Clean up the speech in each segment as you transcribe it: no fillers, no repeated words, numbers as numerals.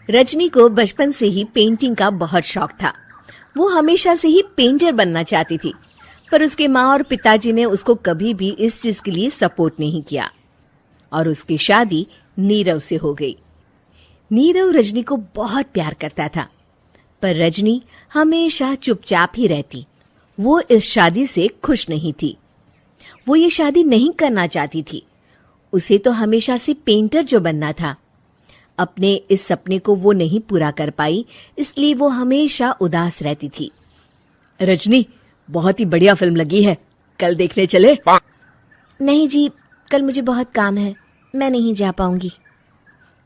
रजनी को बचपन से ही पेंटिंग का बहुत शौक था। वो हमेशा से ही पेंटर बनना चाहती थी, पर उसके माँ और पिताजी ने उसको कभी भी इस चीज के लिए सपोर्ट नहीं किया और उसकी शादी नीरव से हो गई। नीरव रजनी को बहुत प्यार करता था, पर रजनी हमेशा चुपचाप ही रहती। वो इस शादी से खुश नहीं थी। वो ये शादी नहीं करना चाहती थी। उसे तो हमेशा से पेंटर जो बनना था। अपने इस सपने को वो नहीं पूरा कर पाई, इसलिए वो हमेशा उदास रहती थी। रजनी, बहुत ही बढ़िया फिल्म लगी है, कल देखने चले? नहीं जी, कल मुझे बहुत काम है, मैं नहीं जा पाऊंगी।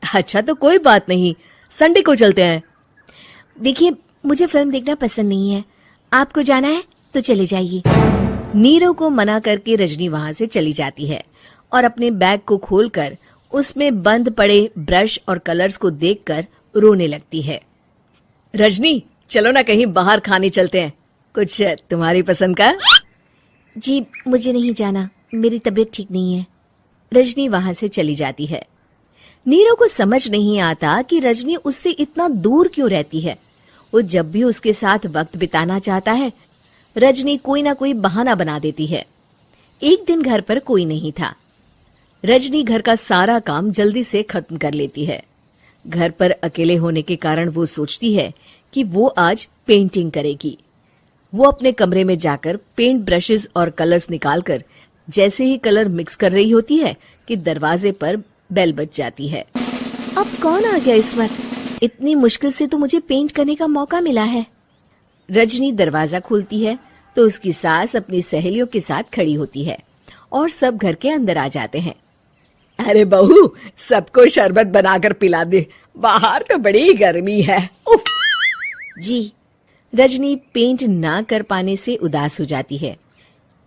अच्छा तो कोई बात नहीं, संडे को चलते हैं। देखिए, मुझे फिल्म देखना पसंद नहीं है। आपको जाना है तो चले जाइए। नीरव को मना करके रजनी वहां से चली जाती है और अपने बैग को खोलकर उसमें बंद पड़े ब्रश और कलर्स को देखकर रोने लगती है। रजनी, चलो ना कहीं बाहर खाने चलते हैं, कुछ तुम्हारी पसंद का। जी, मुझे नहीं जाना, मेरी तबीयत ठीक नहीं है। रजनी वहां से चली जाती है। नीरव को समझ नहीं आता कि रजनी उससे इतना दूर क्यों रहती है। वो जब भी उसके साथ वक्त बिताना चाहता है, रजनी कोई ना कोई बहाना बना देती है। एक दिन घर पर कोई नहीं था। रजनी घर का सारा काम जल्दी से खत्म कर लेती है। घर पर अकेले होने के कारण वो सोचती है कि वो आज पेंटिंग करेगी। वो अपने कमरे में जाकर पेंट ब्रशेस और कलर्स निकालकर जैसे ही कलर मिक्स कर रही होती है कि दरवाजे पर बेल बज जाती है। अब कौन आ गया इस वक्त? इतनी मुश्किल से तो मुझे पेंट करने का मौका मिला है। रजनी दरवाजा खोलती है तो उसकी सास अपनी सहेलियों के साथ खड़ी होती है और सब घर के अंदर आ जाते हैं। अरे बहू, सबको शरबत बनाकर पिला दे, बाहर तो बड़ी गर्मी है। उफ। जी। रजनी पेंट ना कर पाने से उदास हो जाती है।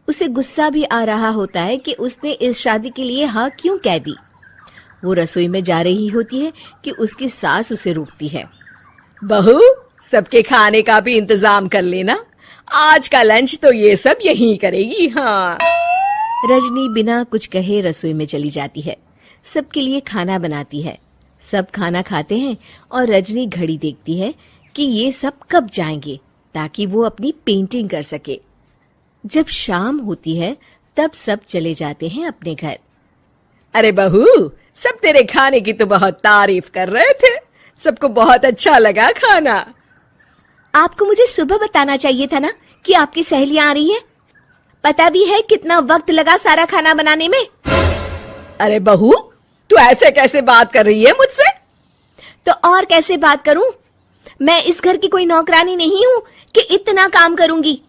उसे गुस्सा भी आ रहा होता है कि उसने इस शादी के लिए हाँ क्यों कह दी। वो रसोई में जा रही होती है कि उसकी सास उसे रोकती है। बहू, सबके खाने का भी इंतजाम कर लेना, आज का लंच तो ये सब यही करेगी। हाँ। रजनी बिना कुछ कहे रसोई में चली जाती है। सबके लिए खाना बनाती है। सब खाना खाते हैं और रजनी घड़ी देखती है कि ये सब कब जाएंगे ताकि वो अपनी पेंटिंग कर सके। जब शाम होती है तब सब चले जाते हैं अपने घर। अरे बहू, सब तेरे खाने की तो बहुत तारीफ कर रहे थे, सबको बहुत अच्छा लगा खाना। आपको मुझे सुबह बताना चाहिए था ना कि आपकी सहेलियां आ रही हैं। पता भी है कितना वक्त लगा सारा खाना बनाने में। अरे बहू, तू ऐसे कैसे बात कर रही है मुझसे? तो और कैसे बात करूं? मैं इस घर की कोई नौकरानी नहीं हूं कि इतना काम करूंगी।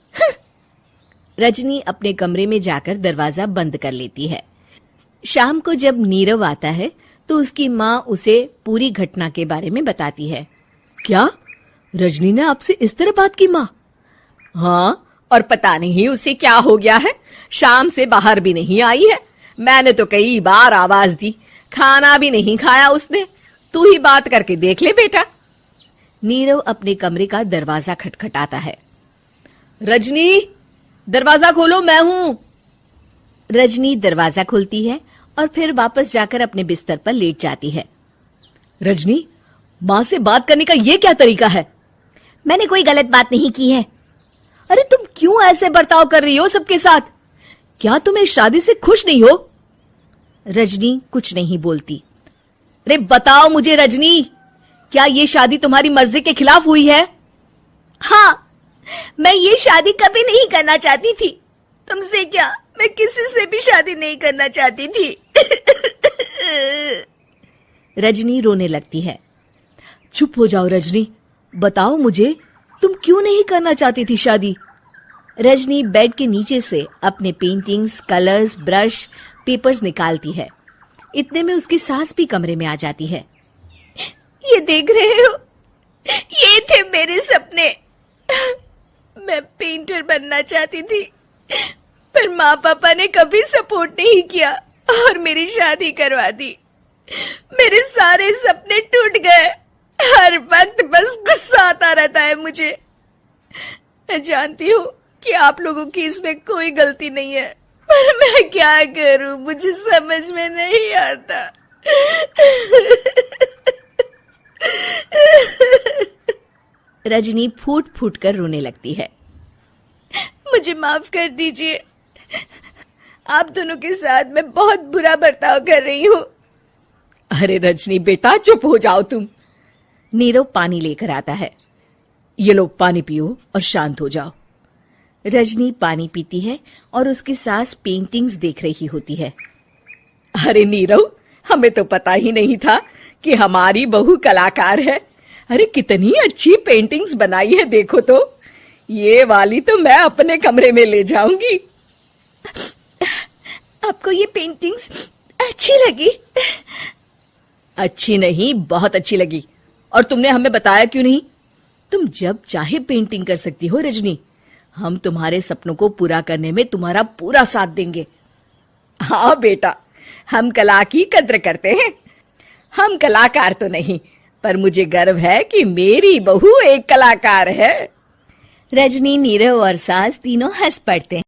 रजनी अपने कमरे में जाकर दरवाजा बंद कर लेती है। शाम को जब नीरव आता है तो उसकी माँ उसे पूरी घटना के बारे में बताती है। क्या रजनी ने आपसे इस तरह बात की माँ? हाँ, और पता नहीं उसे क्या हो गया है, शाम से बाहर भी नहीं आई है। मैंने तो कई बार आवाज दी, खाना भी नहीं खाया उसने। तू ही बात करके देख ले बेटा। नीरव अपने कमरे का दरवाजा खटखटाता है। रजनी, दरवाजा खोलो, मैं हूं। रजनी दरवाजा खोलती है और फिर वापस जाकर अपने बिस्तर पर लेट जाती है। रजनी, माँ से बात करने का ये क्या तरीका है? मैंने कोई गलत बात नहीं की है। अरे तुम क्यों ऐसे बर्ताव कर रही हो सबके साथ? क्या तुम इस शादी से खुश नहीं हो? रजनी कुछ नहीं बोलती। अरे बताओ मुझे रजनी, क्या ये शादी तुम्हारी मर्जी के खिलाफ हुई है? हाँ, मैं ये शादी कभी नहीं करना चाहती थी। तुमसे क्या, मैं किसी से भी शादी नहीं करना चाहती थी। रजनी रोने लगती है। चुप हो जाओ रजनी, बताओ मुझे, तुम क्यों नहीं करना चाहती थी शादी? रजनी बेड के नीचे से अपने पेंटिंग्स, कलर्स, ब्रश, पेपर्स निकालती है। इतने में उसकी सास भी कमरे में आ जाती है। ये देख रहे हो, ये थे मेरे सपने। मैं पेंटर बनना चाहती थी, पर माँ पापा ने कभी सपोर्ट नहीं किया और मेरी शादी करवा दी। मेरे सारे सपने टूट गए। हर वक्त बस गुस्सा आता रहता है मुझे। मैं जानती हूँ कि आप लोगों की इसमें कोई गलती नहीं है, पर मैं क्या करूँ, मुझे समझ में नहीं आता। रजनी फूट फूट कर रोने लगती है। मुझे माफ कर दीजिए, आप दोनों के साथ मैं बहुत बुरा बर्ताव कर रही हूँ। अरे रजनी बेटा, चुप हो जाओ तुम। नीरव पानी लेकर आता है। ये लो पानी पियो और शांत हो जाओ। रजनी पानी पीती है और उसकी सास पेंटिंग्स देख रही होती है। अरे नीरव, हमें तो पता ही नहीं था कि हमारी बहू कलाकार है। अरे कितनी अच्छी पेंटिंग्स बनाई है, देखो तो। ये वाली तो मैं अपने कमरे में ले जाऊंगी। आपको ये पेंटिंग्स अच्छी लगी? अच्छी नहीं, बहुत अच्छी लगी। और तुमने हमें बताया क्यों नहीं? तुम जब चाहे पेंटिंग कर सकती हो रजनी। हम तुम्हारे सपनों को पूरा करने में तुम्हारा पूरा साथ देंगे। हाँ बेटा, हम कला की कद्र करते हैं। हम कलाकार तो नहीं, पर मुझे गर्व है कि मेरी बहू एक कलाकार है। रजनी, नीरव और सास तीनों हंस पड़ते हैं।